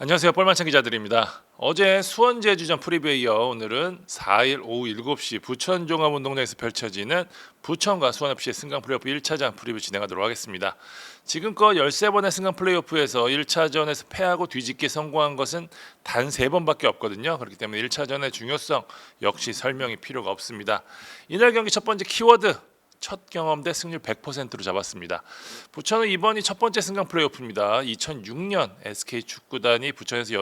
안녕하세요. 뻘만찬 기자들입니다. 어제 수원 제주전 프리뷰에 이어 오늘은 4일 오후 7시 부천 종합운동장에서 펼쳐지는 부천과 수원FC의 승강 플레이오프 1차전 프리뷰 진행하도록 하겠습니다. 지금껏 13번의 승강 플레이오프에서 1차전에서 패하고 뒤집기 성공한 것은 단 3번밖에 없거든요. 그렇기 때문에 1차전의 중요성 역시 설명이 필요가 없습니다. 이날 경기 첫 번째 키워드, 첫 경험 대 승률 100%로 잡았습니다. 부천은 이번이 첫 번째 승강 플레이오프입니다. 2006년 SK 축구단이 부천에서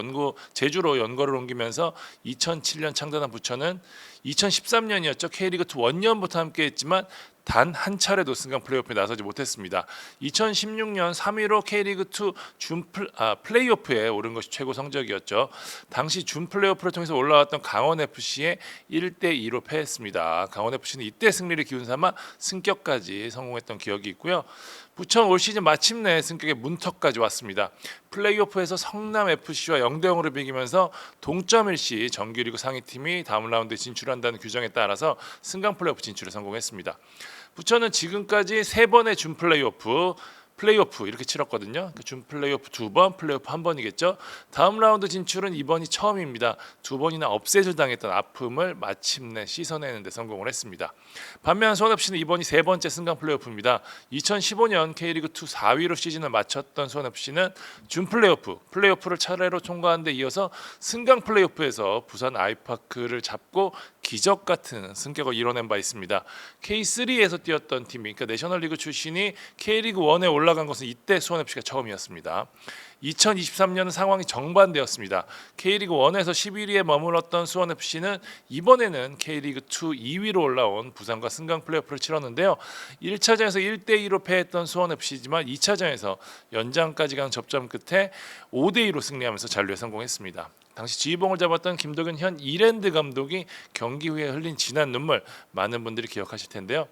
제주로 연거를 옮기면서 2007년 창단한 부천은 2013년이었죠. K리그2 원년부터 함께했지만 단 한 차례도 승강 플레이오프에 나서지 못했습니다. 2016년 3위로 K리그2 플레이오프에 오른 것이 최고 성적이었죠. 당시 준 플레이오프를 통해서 올라왔던 강원FC에 1대2로 패했습니다. 강원FC는 이때 승리를 기운삼아 승격까지 성공했던 기억이 있고요. 부천 올 시즌 마침내 승격의 문턱까지 왔습니다. 플레이오프에서 성남FC와 0대0으로 비기면서 동점 일시 정규리그 상위팀이 다음 라운드에 진출한다는 규정에 따라서 승강 플레이오프 진출에 성공했습니다. 부천은 지금까지 3번의 준 플레이오프 이렇게 치렀거든요. 준 플레이오프 2번, 플레이오프 1번이겠죠. 다음 라운드 진출은 이번이 처음입니다. 2번이나 업셋을 당했던 아픔을 마침내 씻어내는 데 성공을 했습니다. 반면 수원FC는 이번이 3번째 승강 플레이오프입니다. 2015년 K리그2 4위로 시즌을 마쳤던 수원FC는 준 플레이오프를 차례로 통과한 데 이어서 승강 플레이오프에서 부산 아이파크를 잡고 기적 같은 승격을 이뤄낸 바 있습니다. K3에서 뛰었던 팀이, 그러니까 내셔널리그 출신이 K리그1에 올라간 것은 이때 수원FC가 처음이었습니다. 2023년은 상황이 정반대였습니다. K리그1에서 11위에 머물렀던 수원FC는 이번에는 K리그2 2위로 올라온 부산과 승강 플레이오프를 치렀는데요. 1차전에서 1대2로 패했던 수원FC지만 2차전에서 연장까지 간 접전 끝에 5대2로 승리하면서 잔류에 성공했습니다. 당시 지휘봉을 잡았던 김도균 현 이랜드 감독이 경기 후에 흘린 진한 눈물, 많은 분들이 기억하실 텐데요.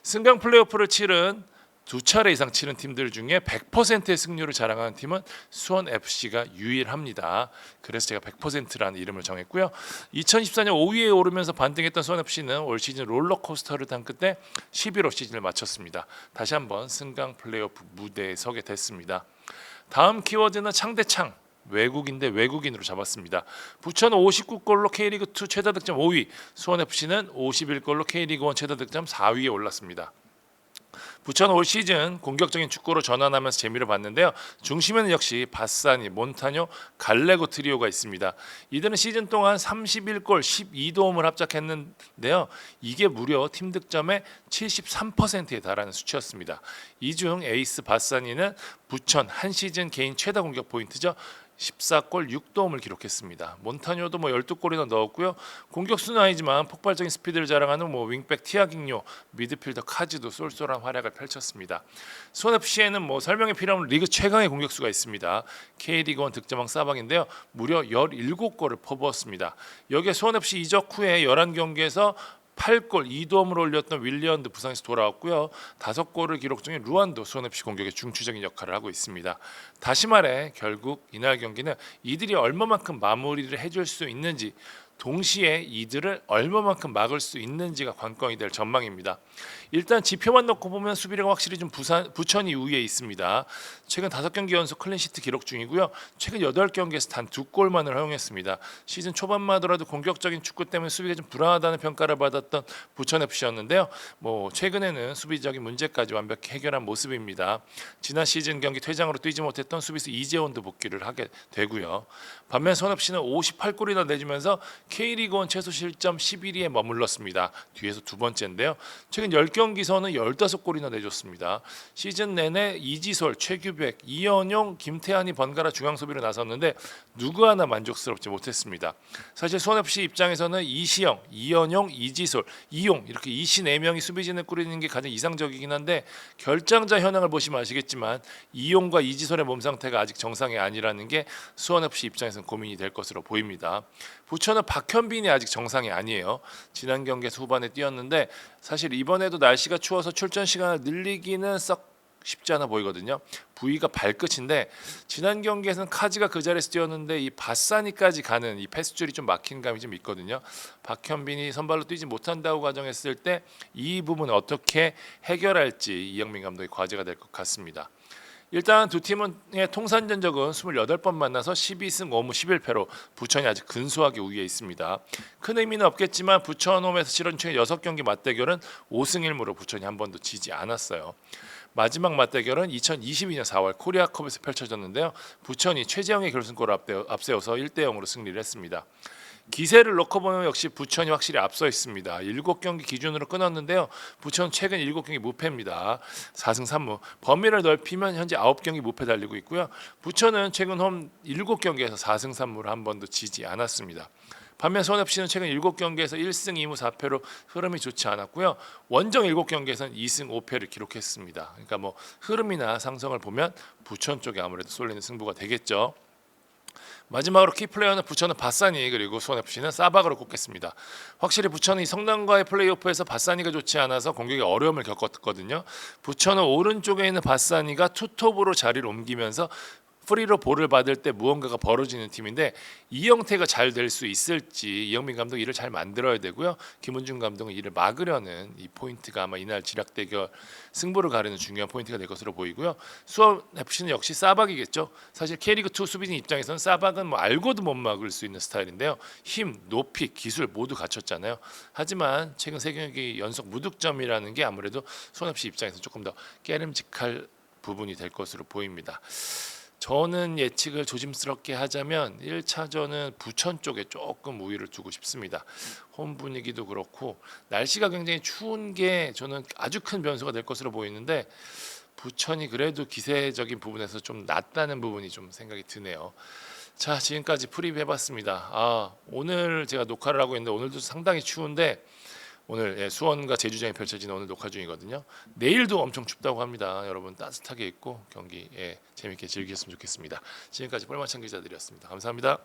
승강 플레이오프를 치른 2차례 이상 치른 팀들 중에 100%의 승률을 자랑하는 팀은 수원FC가 유일합니다. 그래서 제가 100%라는 이름을 정했고요. 2014년 5위에 오르면서 반등했던 수원FC는 올 시즌 롤러코스터를 탄 끝에 11호 시즌을 마쳤습니다. 다시 한번 승강 플레이오프 무대에 서게 됐습니다. 다음 키워드는 창대창. 외국인 대 외국인으로 잡았습니다. 부천은 59골로 K리그2 최다 득점 5위, 수원FC는 51골로 K리그1 최다 득점 4위에 올랐습니다. 부천 올 시즌 공격적인 축구로 전환하면서 재미를 봤는데요. 중심에는 역시 바사니, 몬타뇨, 갈레고 트리오가 있습니다. 이들은 시즌 동안 31골, 12도움을 합작했는데요. 이게 무려 팀 득점의 73%에 달하는 수치였습니다. 이 중 에이스 바사니는 부천 한 시즌 개인 최다 공격 포인트죠. 14골 6도움을 기록했습니다. 몬타뇨도 12골이나 넣었고요. 공격수는 아니지만 폭발적인 스피드를 자랑하는 윙백 티아깅뇨, 미드필더 카즈도 쏠쏠한 활약을 펼쳤습니다. 수원FC에는 설명이 필요 없는 리그 최강의 공격수가 있습니다. K리그1 득점왕 사방인데요. 무려 17골을 퍼부었습니다. 여기에 수원FC 이적 후에 11경기에서 8골 2도움을 올렸던 윌리언드 부상에서 돌아왔고요. 5골을 기록 중인 루안도 수원FC 공격의 중추적인 역할을 하고 있습니다. 다시 말해 결국 이날 경기는 이들이 얼마만큼 마무리를 해줄 수 있는지, 동시에 이들을 얼마만큼 막을 수 있는지가 관건이 될 전망입니다. 일단 지표만 놓고 보면 수비력은 확실히 좀 부천이 우위에 있습니다. 최근 5경기 연속 클린시트 기록 중이고요. 최근 8경기에서 단 2골만을 허용했습니다. 시즌 초반만 하더라도 공격적인 축구 때문에 수비가 좀 불안하다는 평가를 받았던 부천FC였는데요. 최근에는 수비적인 문제까지 완벽히 해결한 모습입니다. 지난 시즌 경기 퇴장으로 뛰지 못했던 수비수 이재원도 복귀를 하게 되고요. 반면 수원FC는 58골이나 내주면서 K리그1 최소 실점 11위에 머물렀습니다. 뒤에서 두 번째인데요. 최근 10경기선은 15골이나 내줬습니다. 시즌 내내 이지솔, 최규백, 이현용, 김태환이 번갈아 중앙 수비로 나섰는데 누구 하나 만족스럽지 못했습니다. 사실 수원FC 입장에서는 이시영, 이현용, 이지솔, 이용 이렇게 이시 4명이 수비진을 꾸리는 게 가장 이상적이긴 한데 결장자 현황을 보시면 아시겠지만 이용과 이지솔의 몸 상태가 아직 정상이 아니라는 게 수원FC 입장에서는 고민이 될 것으로 보입니다. 부천은 박현빈이 아직 정상이 아니에요. 지난 경기에서 후반에 뛰었는데 사실 이번에도 날씨가 추워서 출전 시간을 늘리기는 썩 쉽지 않아 보이거든요. 부위가 발끝인데 지난 경기에서는 카지가 그 자리에서 뛰었는데 이 바사니까지 가는 이 패스줄이 좀 막힌 감이 좀 있거든요. 박현빈이 선발로 뛰지 못한다고 가정했을 때 이 부분을 어떻게 해결할지 이영민 감독의 과제가 될 것 같습니다. 일단 두 팀의 통산 전적은 28번 만나서 12승 5무 11패로 부천이 아직 근소하게 우위에 있습니다. 큰 의미는 없겠지만 부천홈에서 치른 최 6경기 맞대결은 5승 1무로 부천이 한 번도 지지 않았어요. 마지막 맞대결은 2022년 4월 코리아컵에서 펼쳐졌는데요. 부천이 최재형의 결승골을 앞세워서 1대0으로 승리를 했습니다. 기세를 놓고 보면 역시 부천이 확실히 앞서 있습니다. 7경기 기준으로 끊었는데요. 부천 최근 7경기 무패입니다. 4승 3무. 범위를 넓히면 현재 9경기 무패 달리고 있고요. 부천은 최근 홈 7경기에서 4승 3무를 한 번도 지지 않았습니다. 반면 수원FC는 최근 7경기에서 1승 2무 4패로 흐름이 좋지 않았고요. 원정 7경기에서는 2승 5패를 기록했습니다. 그러니까 뭐 흐름이나 상성을 보면 부천 쪽에 아무래도 쏠리는 승부가 되겠죠. 마지막으로 키플레이어는 부천은 바사니 그리고 수원FC는 사박으로 꼽겠습니다. 확실히 부천이 성남과의 플레이오프에서 바사니가 좋지 않아서 공격에 어려움을 겪었거든요. 부천은 오른쪽에 있는 바사니가 투톱으로 자리를 옮기면서 프리로 볼을 받을 때 무언가가 벌어지는 팀인데 이 형태가 잘 될 수 있을지 이영민 감독 이를 잘 만들어야 되고요. 김은중 감독은 이를 막으려는 이 포인트가 아마 이날 지략 대결 승부를 가르는 중요한 포인트가 될 것으로 보이고요. 수원 FC는 역시 사박이겠죠. 사실 K리그 2 수비진 입장에서는 사박은 뭐 알고도 못 막을 수 있는 스타일인데요. 힘, 높이, 기술 모두 갖췄잖아요. 하지만 최근 3경기 연속 무득점이라는 게 아무래도 수원 FC 입장에서 조금 더 깨름직할 부분이 될 것으로 보입니다. 저는 예측을 조심스럽게 하자면 1차전은 부천 쪽에 조금 우위를 두고 싶습니다. 홈 분위기도 그렇고 날씨가 굉장히 추운 게 저는 아주 큰 변수가 될 것으로 보이는데 부천이 그래도 기세적인 부분에서 좀 낫다는 부분이 좀 생각이 드네요. 자, 지금까지 프리뷰 해봤습니다. 오늘 제가 녹화를 하고 있는데 오늘도 상당히 추운데 오늘 수원과 제주전이 펼쳐지는 오늘 녹화 중이거든요. 내일도 엄청 춥다고 합니다. 여러분 따뜻하게 입고 경기 재밌게 즐기셨으면 좋겠습니다. 지금까지 뻘마찬 기자들이었습니다. 감사합니다.